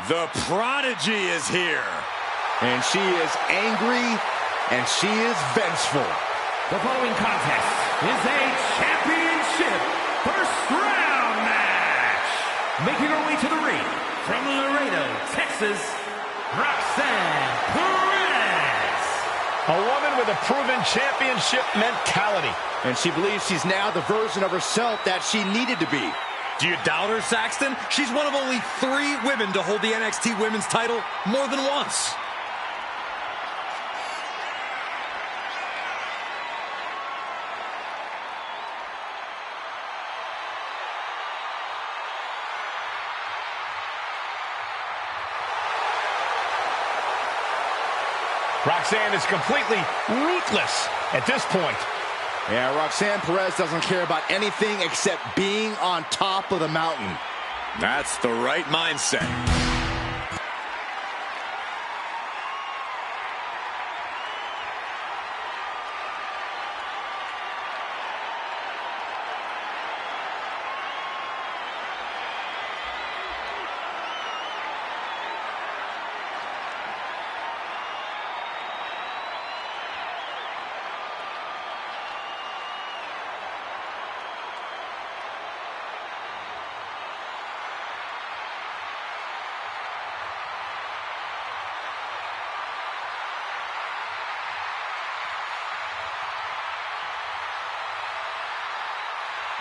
The prodigy is here. And she is angry, and she is vengeful. The following contest is a championship first round match. Making her way to the ring from Laredo, Texas, Roxanne Perez. A woman with a proven championship mentality. And she believes she's now the version of herself that she needed to be. Do you doubt her, Saxton? She's one of only 3 women to hold the NXT Women's title more than once. Roxanne is completely ruthless at this point. Yeah, Roxanne Perez doesn't care about anything except being on top of the mountain. That's the right mindset.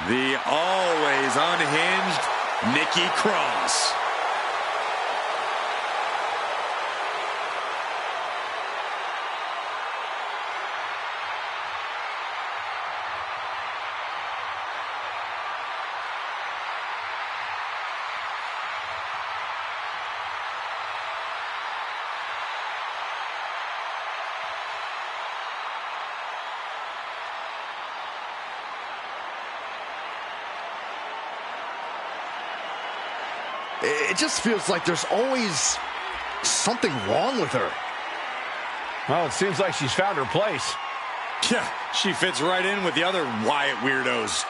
The always unhinged Nikki Cross. It just feels like there's always something wrong with her. Well, it seems like she's found her place. Yeah, she fits right in with the other Wyatt weirdos.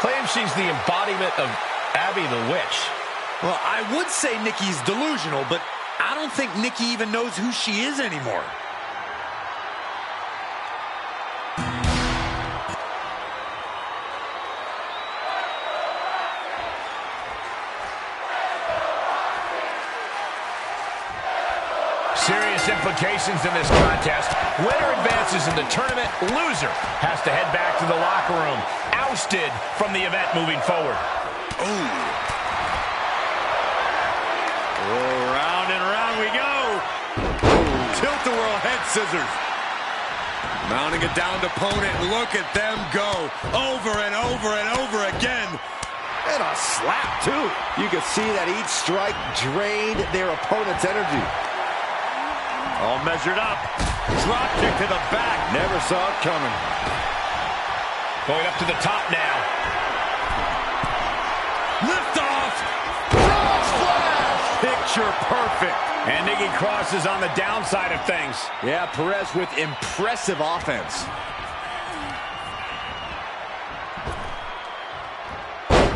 Claims she's the embodiment of Abby the Witch. Well, I would say Nikki's delusional, but I don't think Nikki even knows who she is anymore. Serious implications in this contest. Winner advances in the tournament. Loser has to head back to the locker room. Ousted from the event moving forward. Oh, round and round we go. Tilt-a-whirl head scissors. Mounting a downed opponent. Look at them go. Over and over and over again. And a slap, too. You can see that each strike drained their opponent's energy. All measured up. Drop kick to the back. Never saw it coming. Going up to the top now. Lift off. Cross flash. Picture perfect. And Nikki Cross is on the downside of things. Yeah, Perez with impressive offense.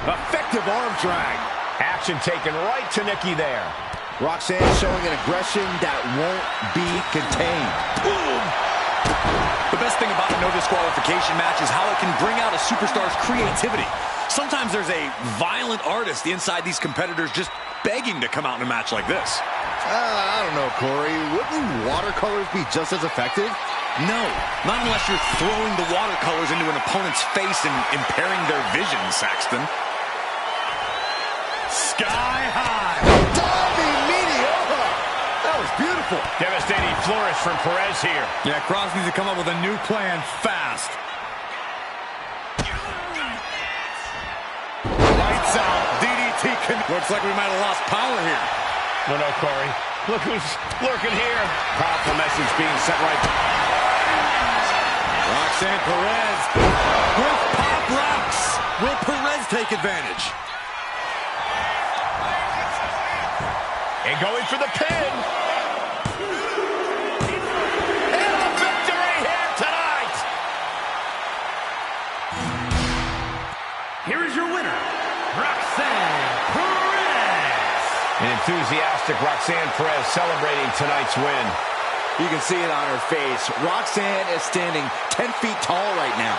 Effective arm drag. Action taken right to Nikki there. Roxanne showing an aggression that won't be contained. Boom. The best thing about a no disqualification match is how it can bring out a superstar's creativity. Sometimes there's a violent artist inside these competitors just begging to come out in a match like this. I don't know, Corey. Wouldn't watercolors be just as effective? No, not unless you're throwing the watercolors into an opponent's face and impairing their vision, Saxton. Sky high. Diving meteora. That was beautiful. Devastating flourish from Perez here. Yeah, Cross needs to come up with a new plan fast. Lights out. DDT. Looks like we might have lost power here. No, Corey. Look who's lurking here. Powerful message being sent right. Roxanne Perez with pop rocks. Will Perez take advantage? And going for the pin. And a victory here tonight. Here is your winner, Roxanne Perez. An enthusiastic Roxanne Perez celebrating tonight's win. You can see it on her face. Roxanne is standing 10 feet tall right now.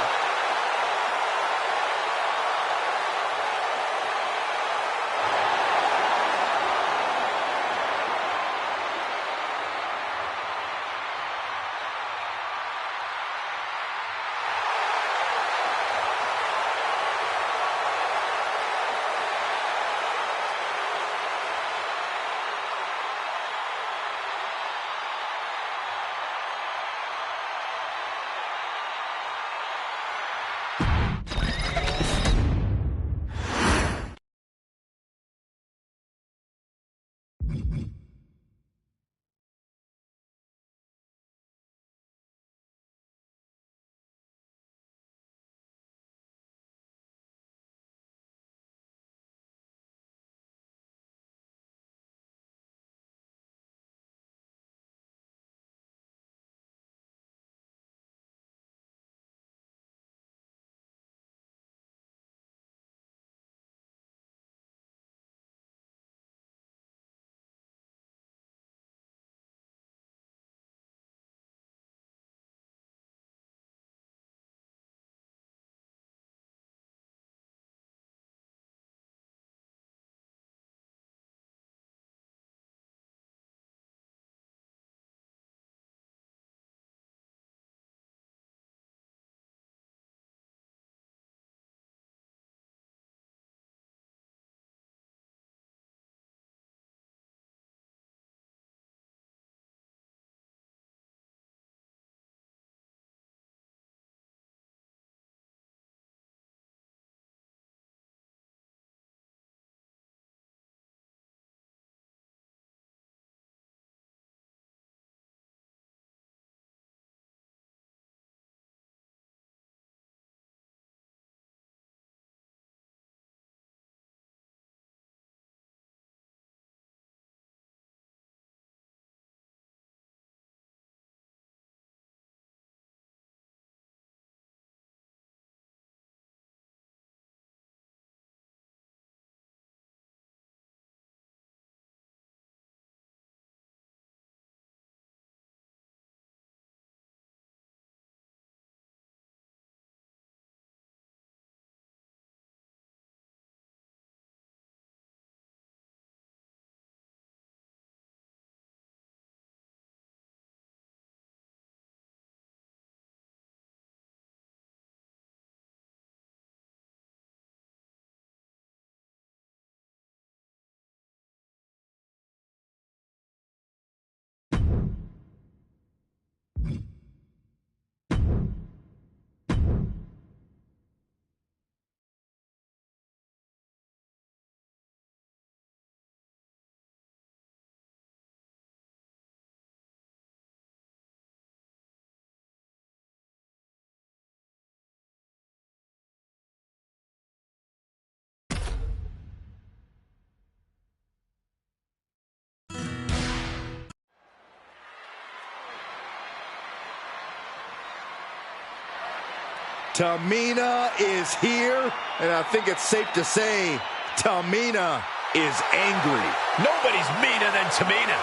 Tamina is here, and I think it's safe to say Tamina is angry. Nobody's meaner than Tamina.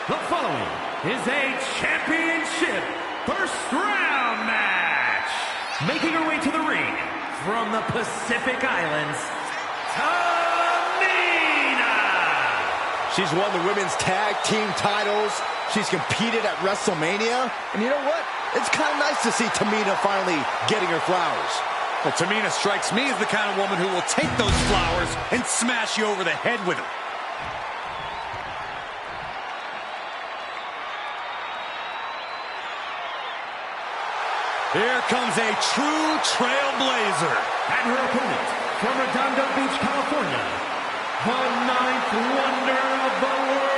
The following is a championship first round match. Making her way to the ring from the Pacific Islands, Tamina. She's won the women's tag team titles. She's competed at WrestleMania. And you know what? It's kind of nice to see Tamina finally getting her flowers. Well, Tamina strikes me as the kind of woman who will take those flowers and smash you over the head with them. Here comes a true trailblazer. And her opponent from Redondo Beach, California, the ninth wonder of the world,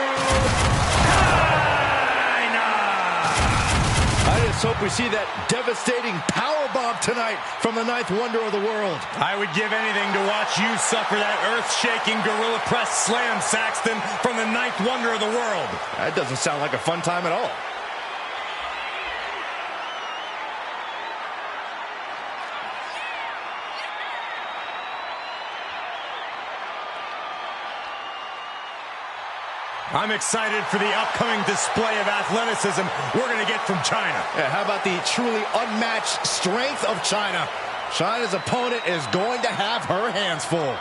I just hope we see that devastating powerbomb tonight from the ninth wonder of the world. I would give anything to watch you suffer that earth-shaking gorilla press slam, Saxton, from the ninth wonder of the world. That doesn't sound like a fun time at all. I'm excited for the upcoming display of athleticism we're going to get from China. Yeah, how about the truly unmatched strength of China? China's opponent is going to have her hands full.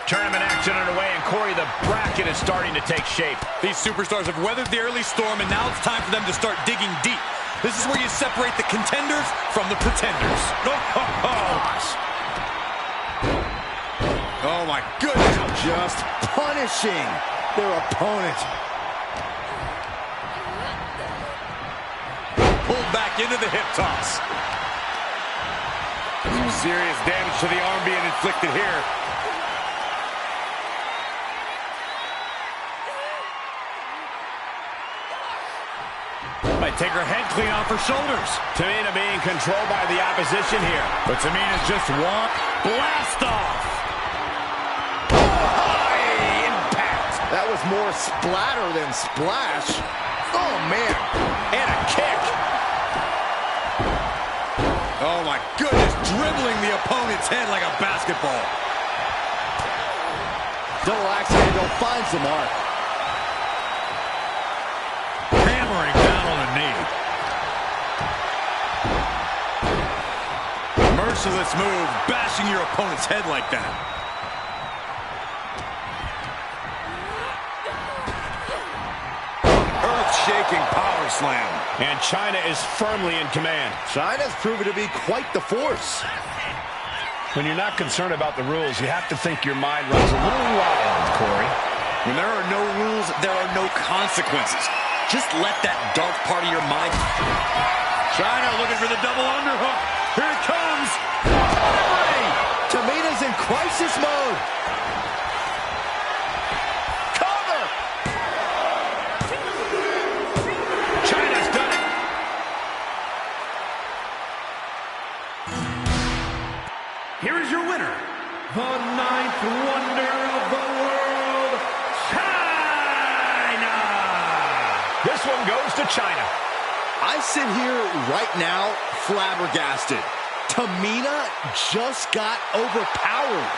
Tournament action underway, and Corey, the bracket is starting to take shape. These superstars have weathered the early storm, and now it's time for them to start digging deep. This is where you separate the contenders from the pretenders. Oh my goodness. Just punishing their opponent. Pulled back into the hip toss. Some serious damage to the arm being inflicted here. Might take her head clean off her shoulders. Tamina being controlled by the opposition here. But Tamina's just one blast off. High impact. That was more splatter than splash. Oh, man. And a kick. Oh, my goodness. Dribbling the opponent's head like a basketball. Double axe handle finds the mark. Hammering down on the knee. Merciless move, bashing your opponent's head like that. Earth-shaking power slam. And China is firmly in command. China's proven to be quite the force. When you're not concerned about the rules, you have to think your mind runs a little wild, Corey. When there are no rules, there are no consequences. Just let that dark part of your mind. China looking for the double underhook. Here it comes. Tamina's in crisis mode. Cover. China's done it. Here is your winner, the ninth wonder of the world, China! This one goes to China. I sit here right now flabbergasted. Tamina just got overpowered.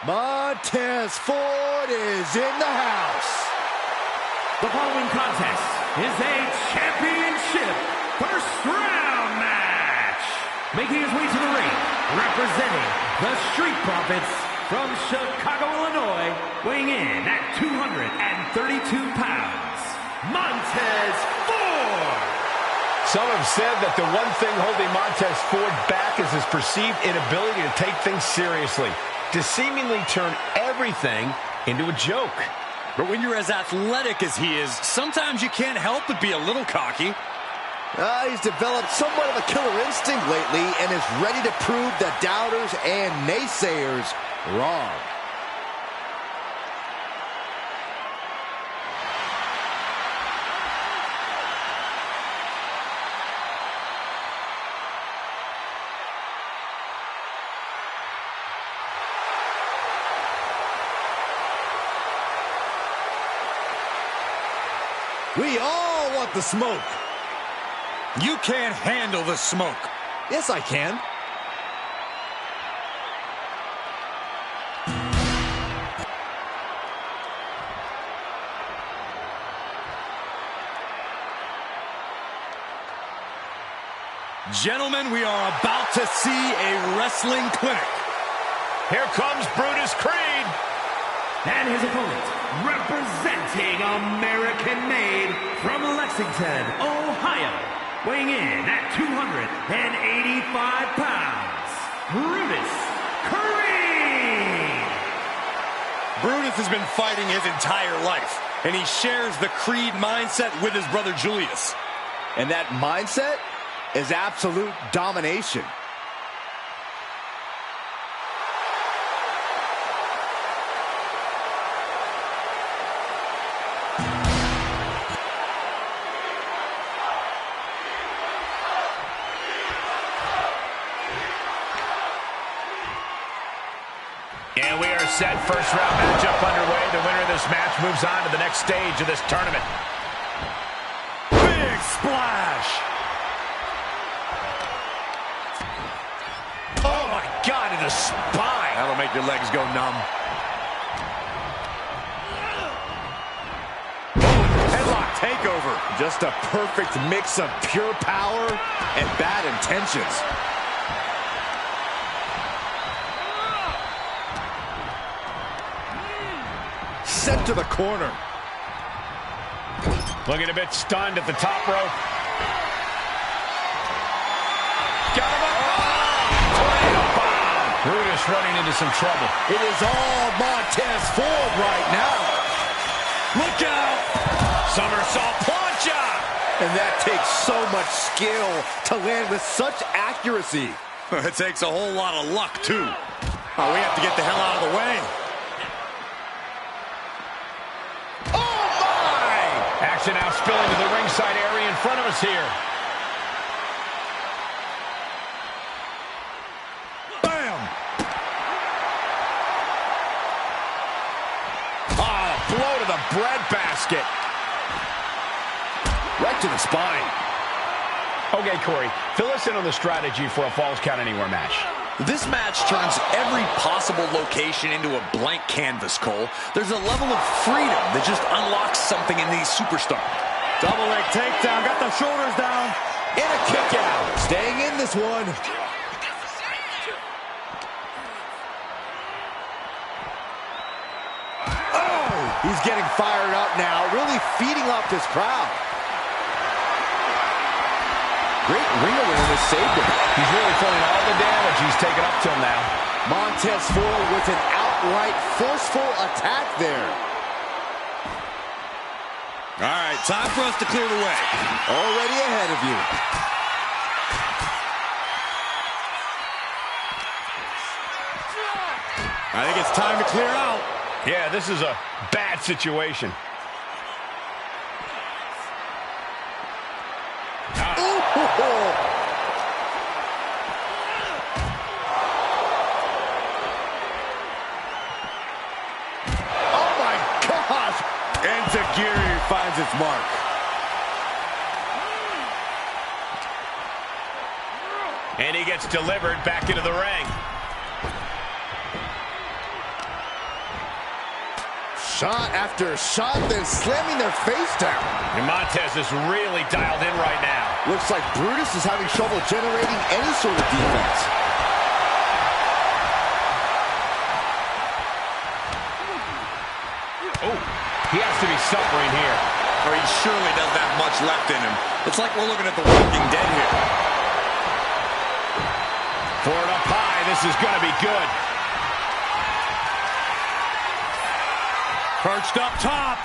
Montez Ford is in the house. The following contest is a championship first round match. Making his way to the ring, representing the Street Profits from Chicago, Illinois, weighing in at 232 pounds, Montez Ford. Some have said that the one thing holding Montez Ford back is his perceived inability to take things seriously, to seemingly turn everything into a joke. But when you're as athletic as he is, sometimes you can't help but be a little cocky. He's developed somewhat of a killer instinct lately and is ready to prove the doubters and naysayers wrong. We all want the smoke. You can't handle the smoke. Yes, I can. Gentlemen, we are about to see a wrestling clinic. Here comes Brutus Creed. And his opponent, representing American-made from Lexington, Ohio, weighing in at 285 pounds, Brutus Creed. Brutus has been fighting his entire life, and he shares the Creed mindset with his brother Julius. And that mindset is absolute domination. And we are set. First round matchup underway. The winner of this match moves on to the next stage of this tournament. Big splash! Oh my God, to the spine. That'll make your legs go numb. Headlock takeover. Just a perfect mix of pure power and bad intentions. Sent to the corner. Looking a bit stunned at the top rope. Got him up. Tornado bomb. Brutus running into some trouble. It is all Montez Ford right now. Look out! Somersault plancha. And that takes so much skill to land with such accuracy. It takes a whole lot of luck, too. Oh, we have to get the hell out of the way. Action now spilling to the ringside area in front of us here. Bam! Ah, blow to the breadbasket. Right to the spine. Okay, Corey, fill us in on the strategy for a Falls Count Anywhere match. This match turns every possible location into a blank canvas, Cole. There's a level of freedom that just unlocks something in these superstars. Double leg takedown, got the shoulders down. And a kick out. Staying in this one. Oh, he's getting fired up now, really feeding off this crowd. Great ring awareness saved him. He's really feeling all the damage he's taken up till now. Montez Ford with an outright forceful attack there. All right, time for us to clear the way. Already ahead of you. I think it's time to clear out. Yeah, this is a bad situation. Oh my gosh! Enziguri finds its mark. And he gets delivered back into the ring. Shot after shot, then slamming their face down. And Montez is really dialed in right now. Looks like Brutus is having trouble generating any sort of defense. Oh, he has to be suffering here. Or he surely doesn't have much left in him. It's like we're looking at the Walking Dead here. Forward up high, this is going to be good. Perched up top.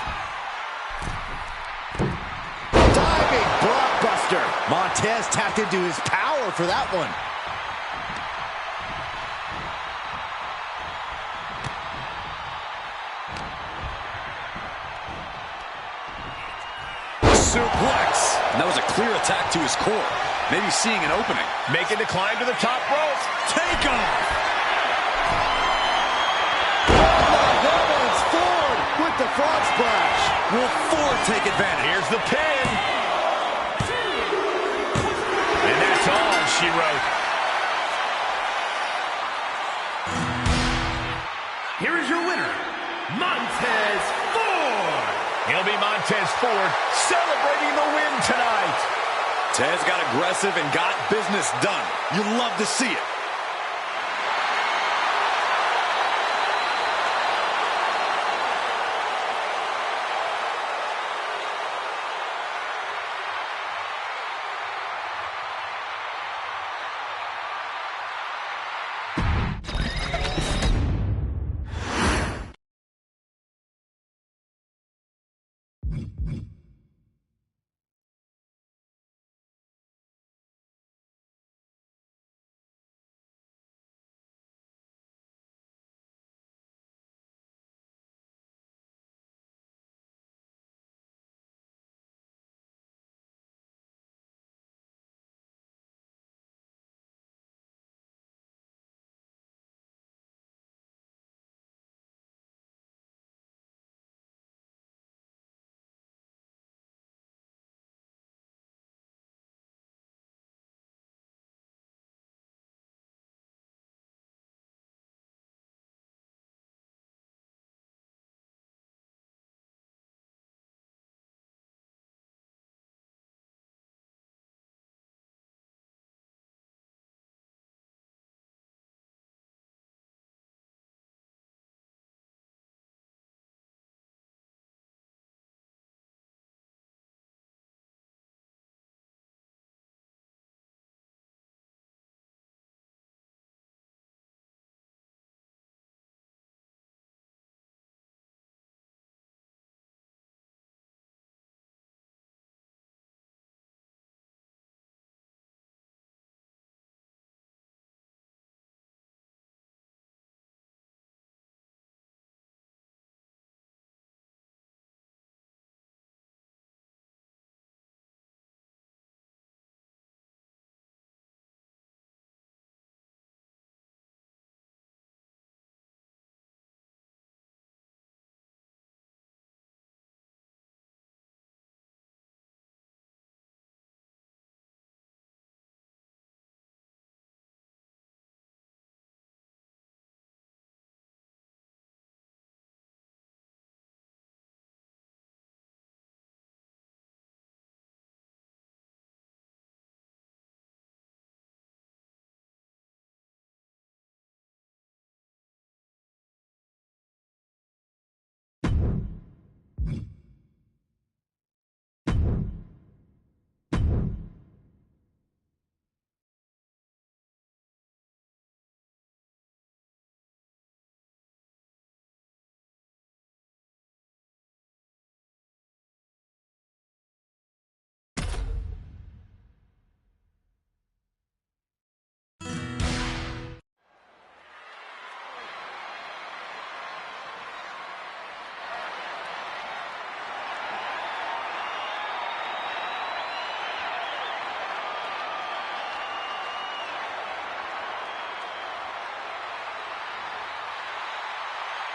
Diving blockbuster. Montez tapped into his power for that one. Suplex. And that was a clear attack to his core. Maybe seeing an opening. Making the climb to the top rope. Take off. With the frog splash. Will Ford take advantage? Here's the pin. And that's all she wrote. Here is your winner, Montez Ford. He'll be Montez Ford celebrating the win tonight. Tez got aggressive and got business done. You love to see it.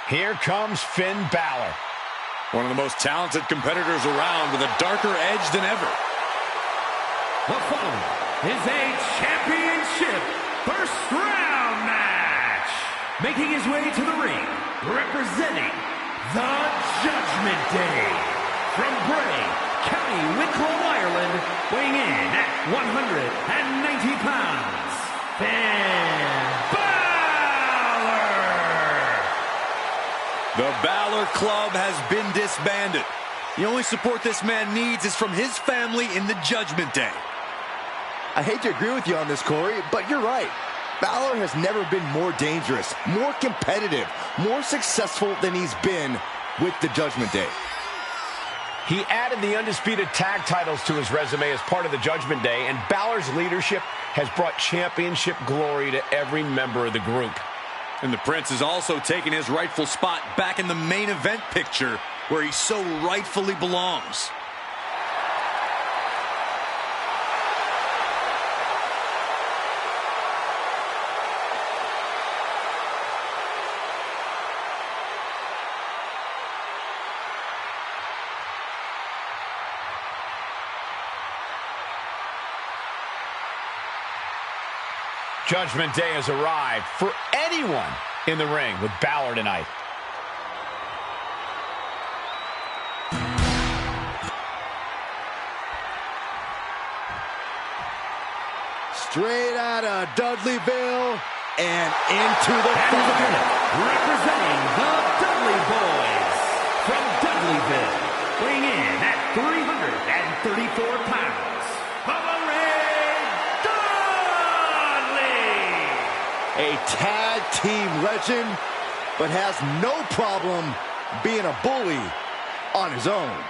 Here comes Finn Balor. One of the most talented competitors around with a darker edge than ever. The following is a championship first round match. Making his way to the ring, representing the Judgment Day. From Bray, County Wicklow, Ireland, weighing in at 190 pounds, Finn Balor. The Balor Club has been disbanded. The only support this man needs is from his family in the Judgment Day. I hate to agree with you on this, Corey, but you're right. Balor has never been more dangerous, more competitive, more successful than he's been with the Judgment Day. He added the undisputed tag titles to his resume as part of the Judgment Day, and Balor's leadership has brought championship glory to every member of the group. And the Prince has also taken his rightful spot back in the main event picture where he so rightfully belongs. Judgment Day has arrived for anyone in the ring with Balor tonight. Straight out of Dudleyville and into the fight. Representing the Dudley Boys from Dudleyville, weighing in at 334 pounds, Bubba Ray Dudley. A tag team legend, but has no problem being a bully on his own.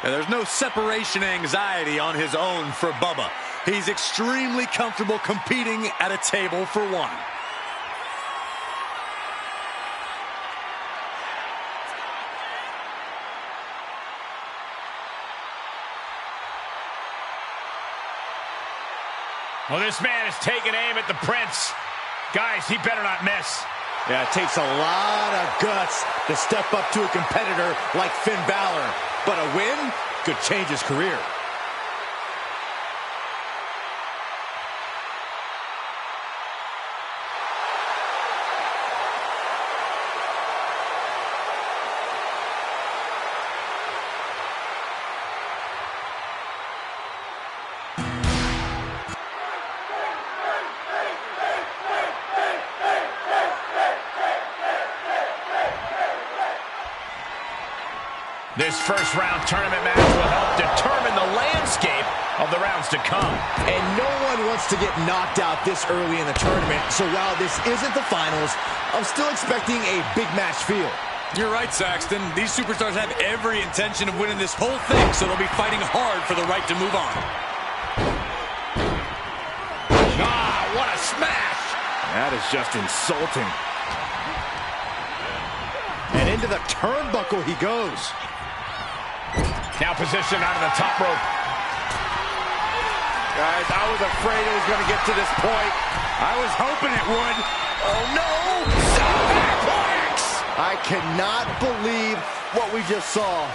And there's no separation anxiety on his own for Bubba. He's extremely comfortable competing at a table for one. Well, this man is taking aim at the Prince. Guys, he better not miss. Yeah, it takes a lot of guts to step up to a competitor like Finn Balor. But a win could change his career. This first-round tournament match will help determine the landscape of the rounds to come. And no one wants to get knocked out this early in the tournament. So while this isn't the finals, I'm still expecting a big match feel. You're right, Saxton. These superstars have every intention of winning this whole thing, so they'll be fighting hard for the right to move on. Ah, what a smash! That is just insulting. And into the turnbuckle he goes. Now positioned onto the top rope. Guys, I was afraid it was going to get to this point. I was hoping it would. Oh, no! Superplex! I cannot believe what we just saw.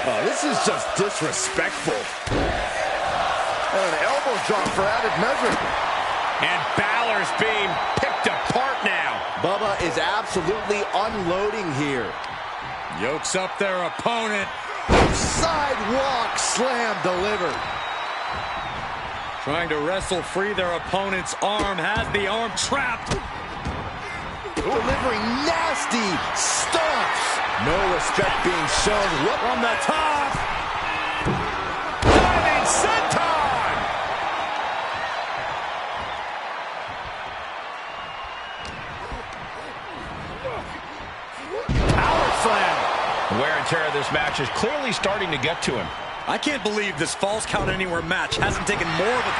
Oh, this is just disrespectful. And an elbow drop for added measure. And Balor's being picked apart now. Bubba is absolutely unloading here. Yokes up their opponent. Sidewalk slam delivered. Trying to wrestle free their opponent's arm. Has the arm trapped. Delivering nasty stomps. No respect being shown. Whoop on the top. Diving senton! Power slam. The wear and tear of this match is clearly starting to get to him. I can't believe this Falls Count Anywhere match hasn't taken more of a...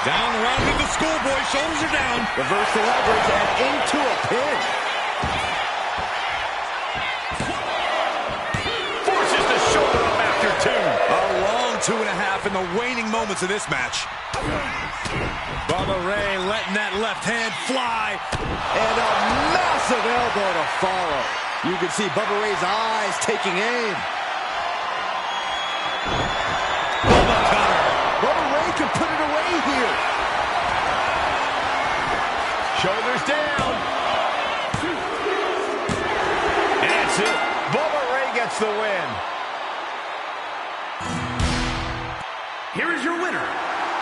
Down around to the schoolboy. Shoulders are down. Reverse the leverage and into a pin. Forces the shoulder up after two. A long 2.5 in the waning moments of this match. Bubba Ray letting that left hand fly. And a massive elbow to follow. You can see Bubba Ray's eyes taking aim. Bubba cutter. Bubba Ray can put it away here. Shoulders down. And that's it. Bubba Ray gets the win. Here is your winner,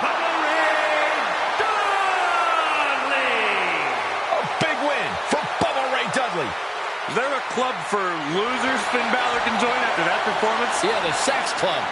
Bubba Ray Dudley. A big win for Bubba Ray Dudley. Is there a club for losers Finn Balor can join after that performance? Yeah, the Sax Club.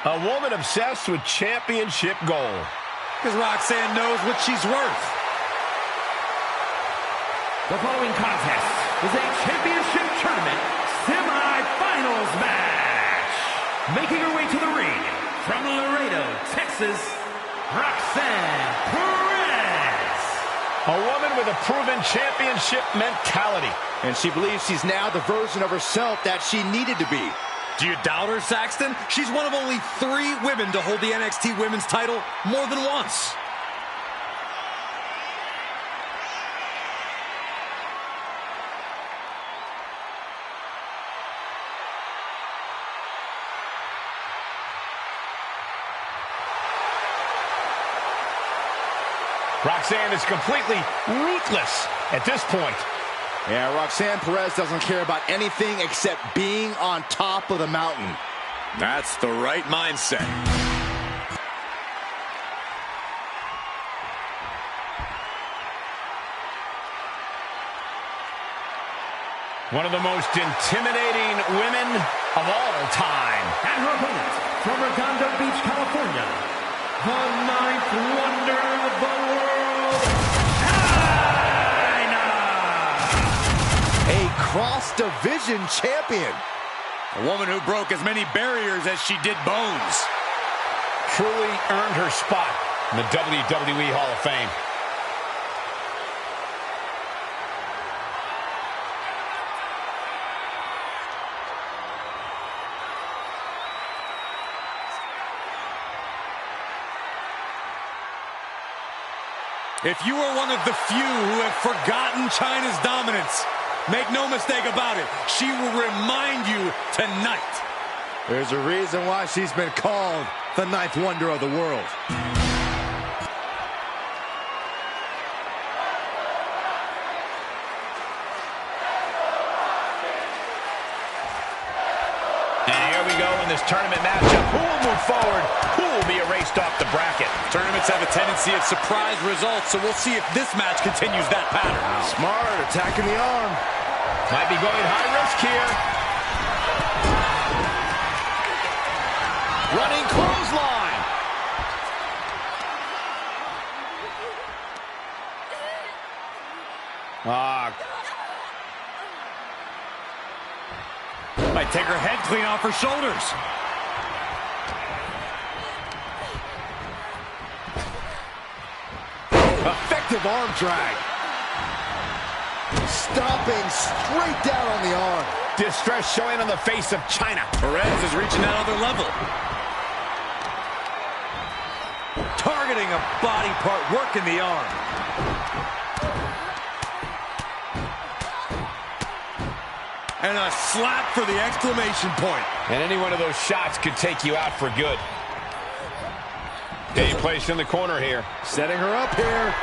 A woman obsessed with championship gold. Because Roxanne knows what she's worth. The following contest is a championship tournament semi-finals match. Making her way to the ring from Laredo, Texas, Roxanne Perez. A woman with a proven championship mentality. And she believes she's now the version of herself that she needed to be. Do you doubt her, Saxton? She's one of only 3 women to hold the NXT Women's title more than once. Roxanne is completely ruthless at this point. Yeah, Roxanne Perez doesn't care about anything except being on top of the mountain. That's the right mindset. One of the most intimidating women of all time. And her opponent, from Redondo Beach, California, the ninth wonder of the world, China! A cross-division champion. A woman who broke as many barriers as she did bones. Truly earned her spot in the WWE Hall of Fame. If you are one of the few who have forgotten China's dominance, make no mistake about it, she will remind you tonight. There's a reason why she's been called the ninth wonder of the world. And here we go in this tournament matchup. Who will move forward? Who will be erased off the bracket? Tournaments have a tendency of surprise results, so we'll see if this match continues that pattern. Smart, attacking the arm. Might be going high risk here. Running clothesline. Might take her head clean off her shoulders. Effective arm drag. Stomping straight down on the arm. Distress showing on the face of China. Perez is reaching that other level. Targeting a body part, working the arm. And a slap for the exclamation point. And any one of those shots could take you out for good. Getting placed in the corner here. Setting her up here.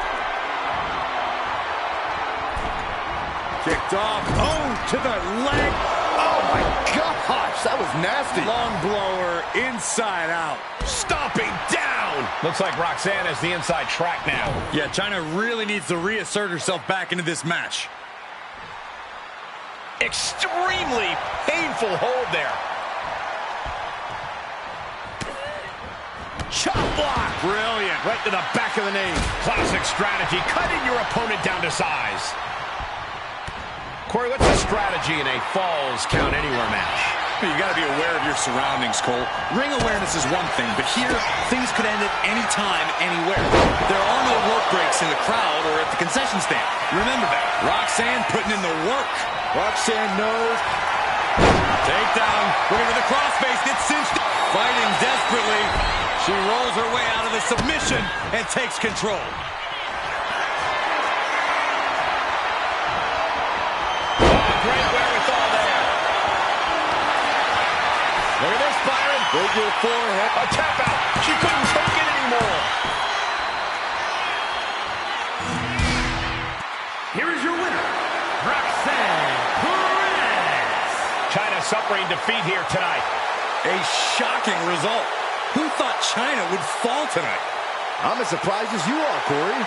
Kicked off. Oh, to the leg. Oh, my gosh. That was nasty. Long blower inside out. Stomping down. Looks like Roxanne has the inside track now. Yeah, China really needs to reassert herself back into this match. Extremely painful hold there. Chop block. Brilliant. Right to the back of the knee. Classic strategy. Cutting your opponent down to size. Corey, what's the strategy in a Falls Count Anywhere match? You got to be aware of your surroundings, Cole. Ring awareness is one thing, but here, things could end at any time, anywhere. There are no rope breaks in the crowd or at the concession stand. Remember that. Roxanne putting in the work. Roxanne knows. Takedown. Looking for the crossface. Gets cinched. Fighting desperately. She rolls her way out of the submission and takes control. Great wherewithal there. Look at this, Byron. Figure four. A tap out. She couldn't take it anymore. Here is your winner, Roxanne Perez. China suffering defeat here tonight. A shocking result. Who thought China would fall tonight? I'm as surprised as you are, Corey.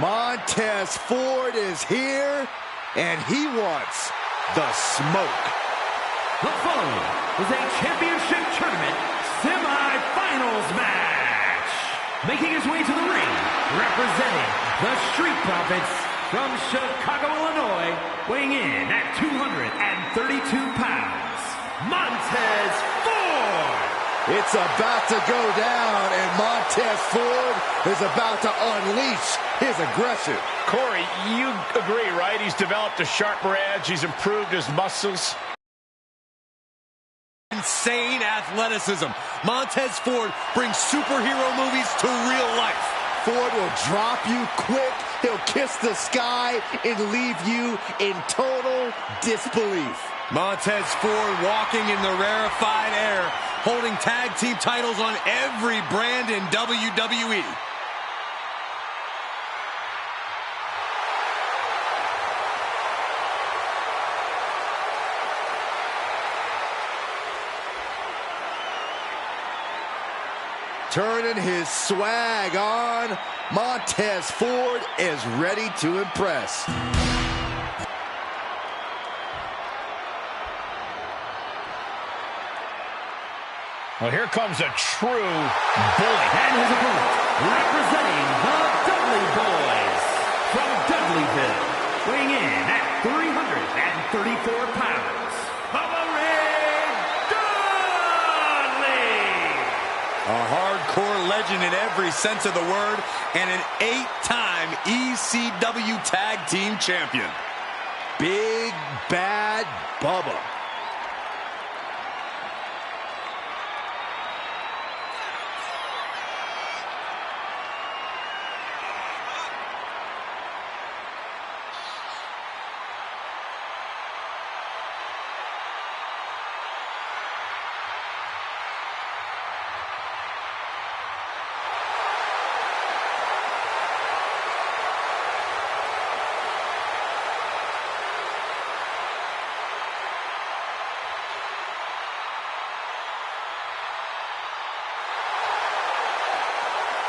Montez Ford is here, and he wants the smoke. The following is a championship tournament semi-finals match. Making his way to the ring, representing the Street Profits from Chicago, Illinois, weighing in at 232 pounds, Montez Ford. It's about to go down, and Montez Ford is about to unleash his aggression. Corey, you agree, right? He's developed a sharper edge. He's improved his muscles. Insane athleticism. Montez Ford brings superhero movies to real life. Ford will drop you quick. He'll kiss the sky and leave you in total disbelief. Montez Ford walking in the rarefied air, holding tag team titles on every brand in WWE. Turning his swag on, Montez Ford is ready to impress. Well, here comes a true bully. And his opponent, representing the Dudley Boys from Dudleyville, weighing in at 334 pounds, Bubba Ray Dudley. A hardcore legend in every sense of the word, and an 8-time ECW Tag Team Champion. Big Bad Bubba.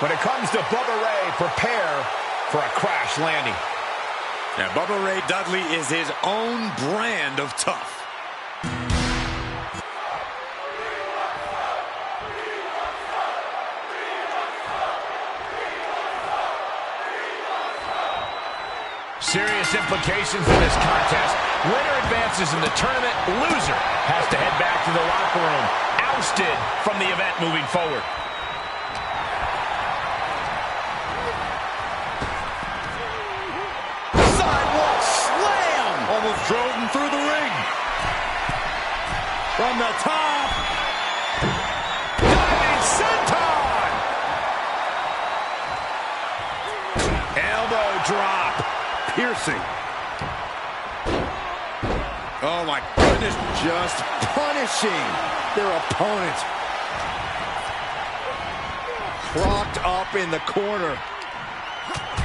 When it comes to Bubba Ray, prepare for a crash landing. Now, Bubba Ray Dudley is his own brand of tough. Serious implications in this contest. Winner advances in the tournament. Loser has to head back to the locker room, ousted from the event moving forward. Almost drove him through the ring. From the top. Diving senton. Elbow drop. Piercing. Oh, my goodness. Just punishing their opponent. Propped up in the corner.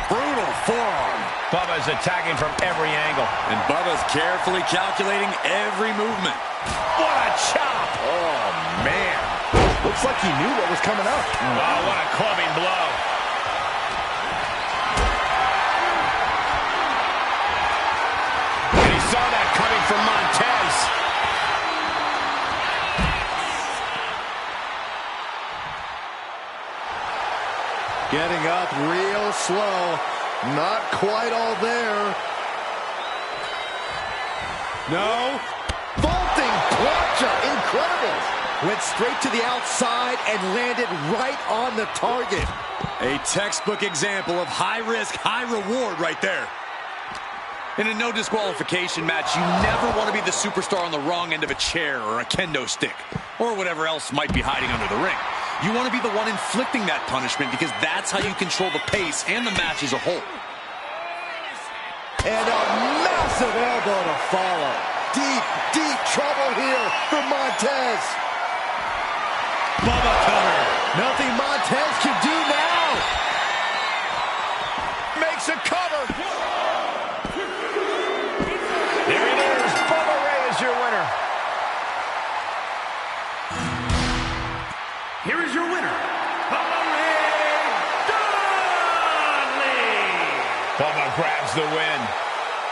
Brutal forearm. Bubba's attacking from every angle. And Bubba's carefully calculating every movement. What a chop! Oh, man. Looks like he knew what was coming up. Oh, what a clubbing blow. And he saw that coming from Montez. Getting up real slow. Not quite all there. No. Vaulting plancha. Incredible. Went straight to the outside and landed right on the target. A textbook example of high risk, high reward right there. In a no disqualification match, you never want to be the superstar on the wrong end of a chair or a kendo stick or whatever else might be hiding under the ring. You want to be the one inflicting that punishment because that's how you control the pace and the match as a whole. And a massive elbow to follow. Deep, deep trouble here for Montez. Bubba cutter. Nothing Montez can do now. Makes a cover. There it is. Bubba Ray is your winner. Here is your winner, Bubba Ray Dudley. records the win.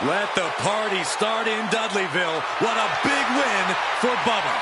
Let the party start in Dudleyville. What a big win for Bubba.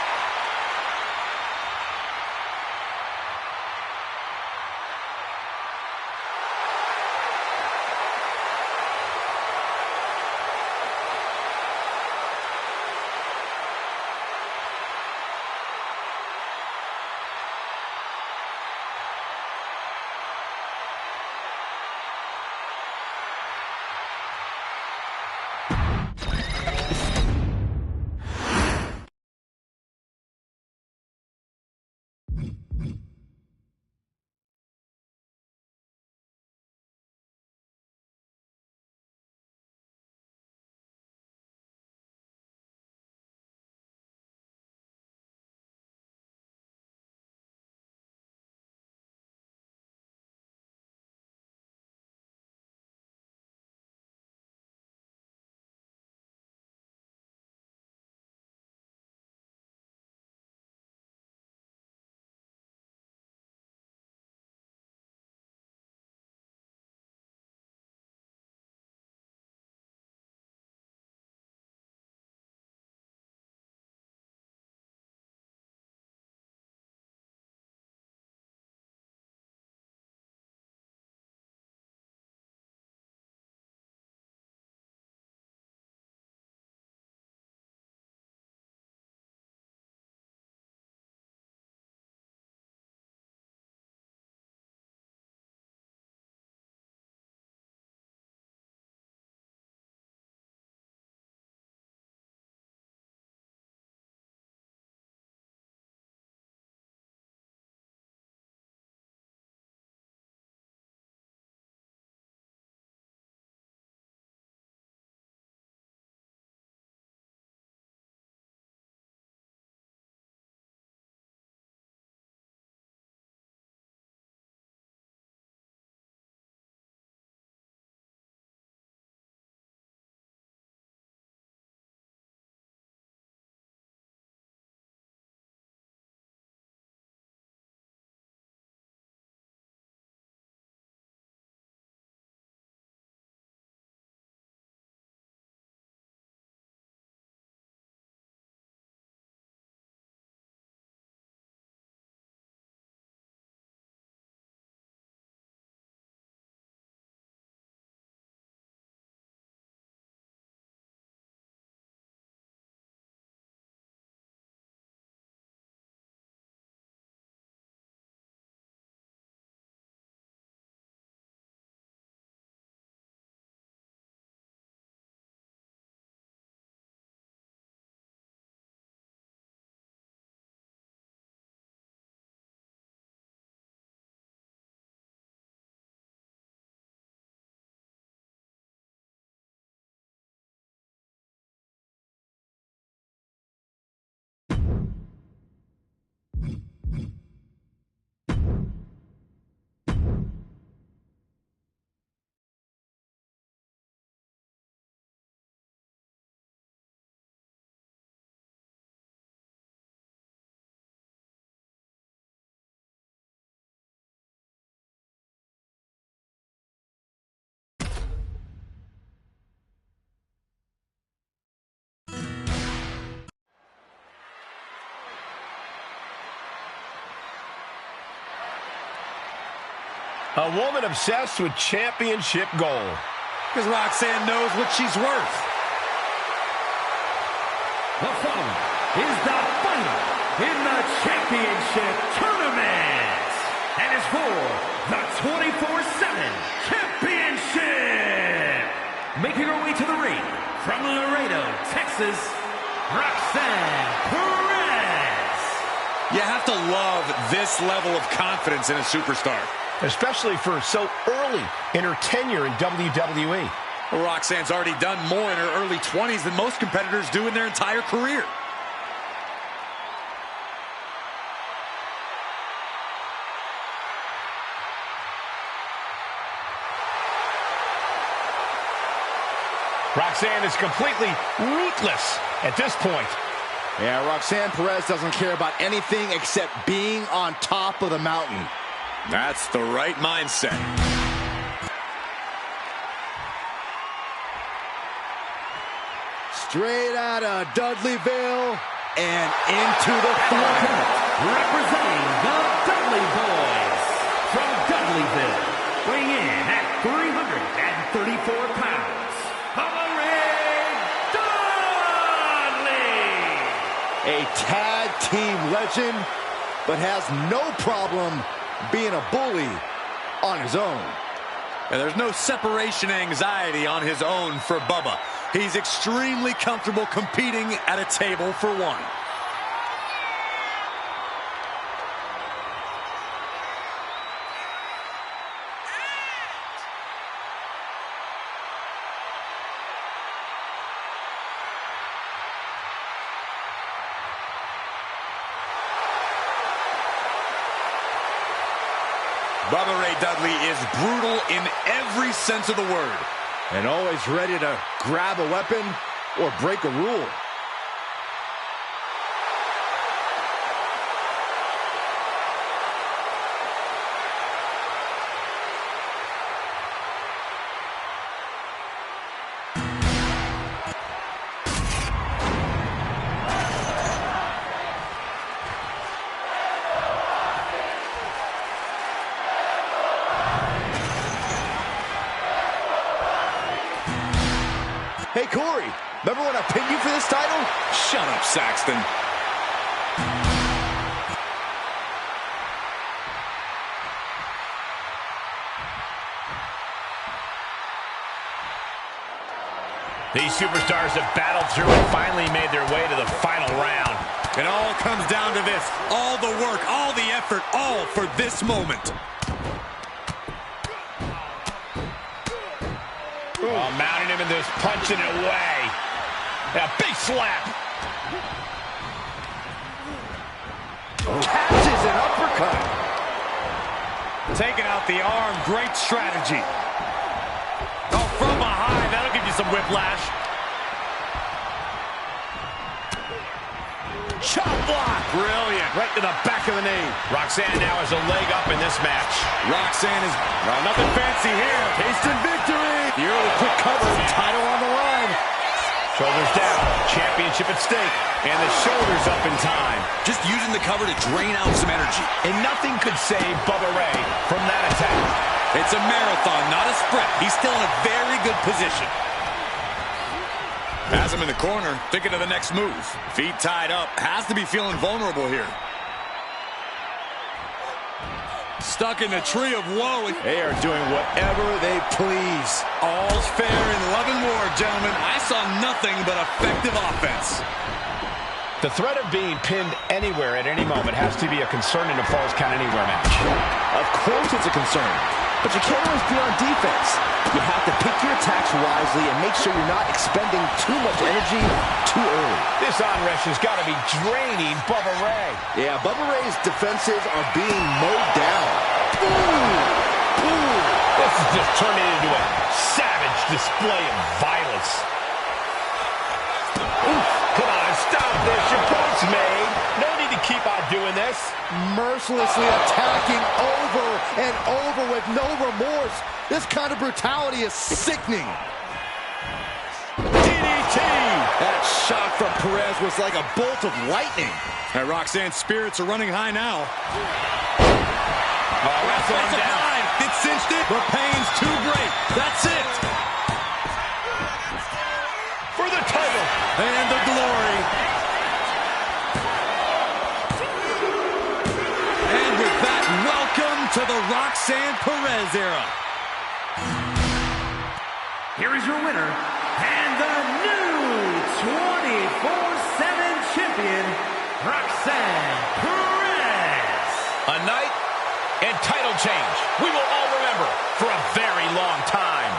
A woman obsessed with championship gold. Because Roxanne knows what she's worth. The following is the final in the championship tournament. And is for the 24/7 championship. Making her way to the ring from Laredo, Texas, Roxanne Perez. You have to love this level of confidence in a superstar. Especially for so early in her tenure in WWE. Well, Roxanne's already done more in her early 20s than most competitors do in their entire career. Roxanne is completely ruthless at this point. Yeah, Roxanne Perez doesn't care about anything except being on top of the mountain. That's the right mindset. Straight out of Dudleyville and into the floor. Representing the Dudley Boys from Dudleyville, weighing in at 334 pounds, Bubba Ray Dudley! A tag team legend, but has no problem being a bully on his own. And there's no separation anxiety on his own for Bubba. He's extremely comfortable competing at a table for one. Bubba Ray Dudley is brutal in every sense of the word. And always ready to grab a weapon or break a rule. Hey, Corey, remember when I pinned you for this title? Shut up, Saxton. These superstars have battled through and finally made their way to the final round. It all comes down to this. All the work, all the effort, all for this moment. Oh, mounting him and just punching it away. A big slap. Catches an uppercut. Taking out the arm, great strategy. Oh, from behind, that'll give you some whiplash. Chop block, brilliant, right to the back of the knee. Roxanne now has a leg up in this match. Roxanne is, well, nothing fancy here. Tasting victory. The early quick cover, title on the line. Shoulders down, championship at stake, and the shoulders up in time. Just using the cover to drain out some energy. And nothing could save Bubba Ray from that attack. It's a marathon, not a sprint. He's still in a very good position. Has him in the corner, thinking of the next move. Feet tied up, has to be feeling vulnerable here. Stuck in the tree of woe. They are doing whatever they please. All's fair in love and war, gentlemen. I saw nothing but effective offense. The threat of being pinned anywhere at any moment has to be a concern in a Falls Count Anywhere match. Of course it's a concern, but you can't always be on defense. You have to pick your attacks wisely and make sure you're not expending too much energy too early. This onrush has got to be draining Bubba Ray. Yeah, Bubba Ray's defenses are being mowed down. Ooh! Ooh! This is just turning into a savage display of violence. Ooh. Come on, stop this. Your point's made. No need to keep on doing this. Mercilessly attacking over and over with no remorse. This kind of brutality is sickening. DDT! That shot from Perez was like a bolt of lightning. And Roxanne's spirits are running high now. Oh, wrestling down. It's cinched it. The pain's too great. That's it. For the title. And the glory. And with that, welcome to the Roxanne Perez era. Here is your winner, and the new 24/7 champion, Roxanne Perez. A night and title change we will all remember for a very long time.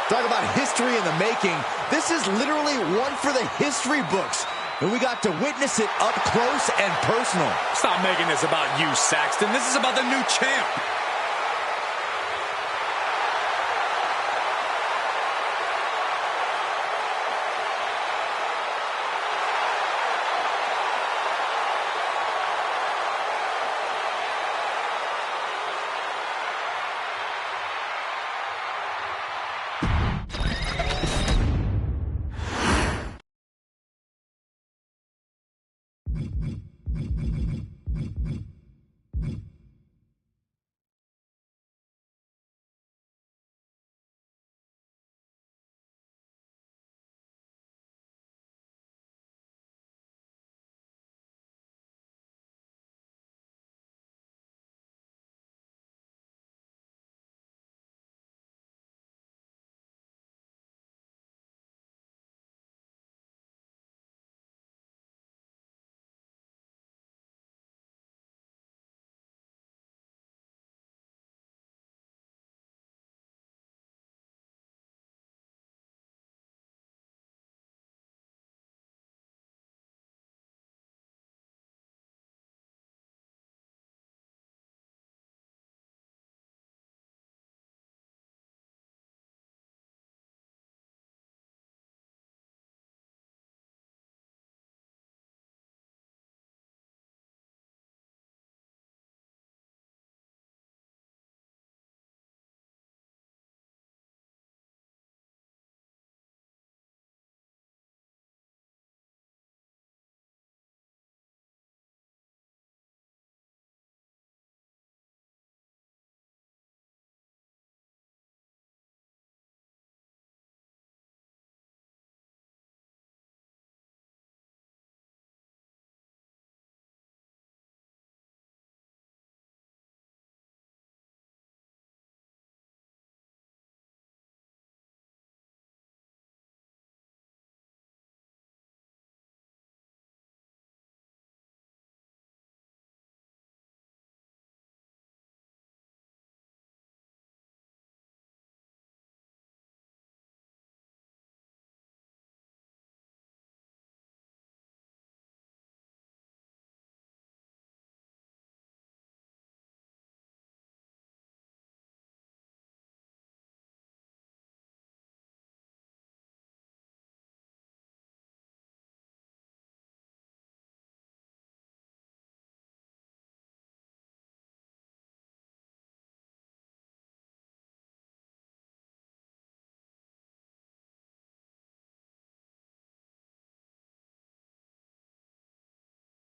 Talk about history in the making. This is literally one for the history books. And we got to witness it up close and personal. Stop making this about you, Saxton. This is about the new champ.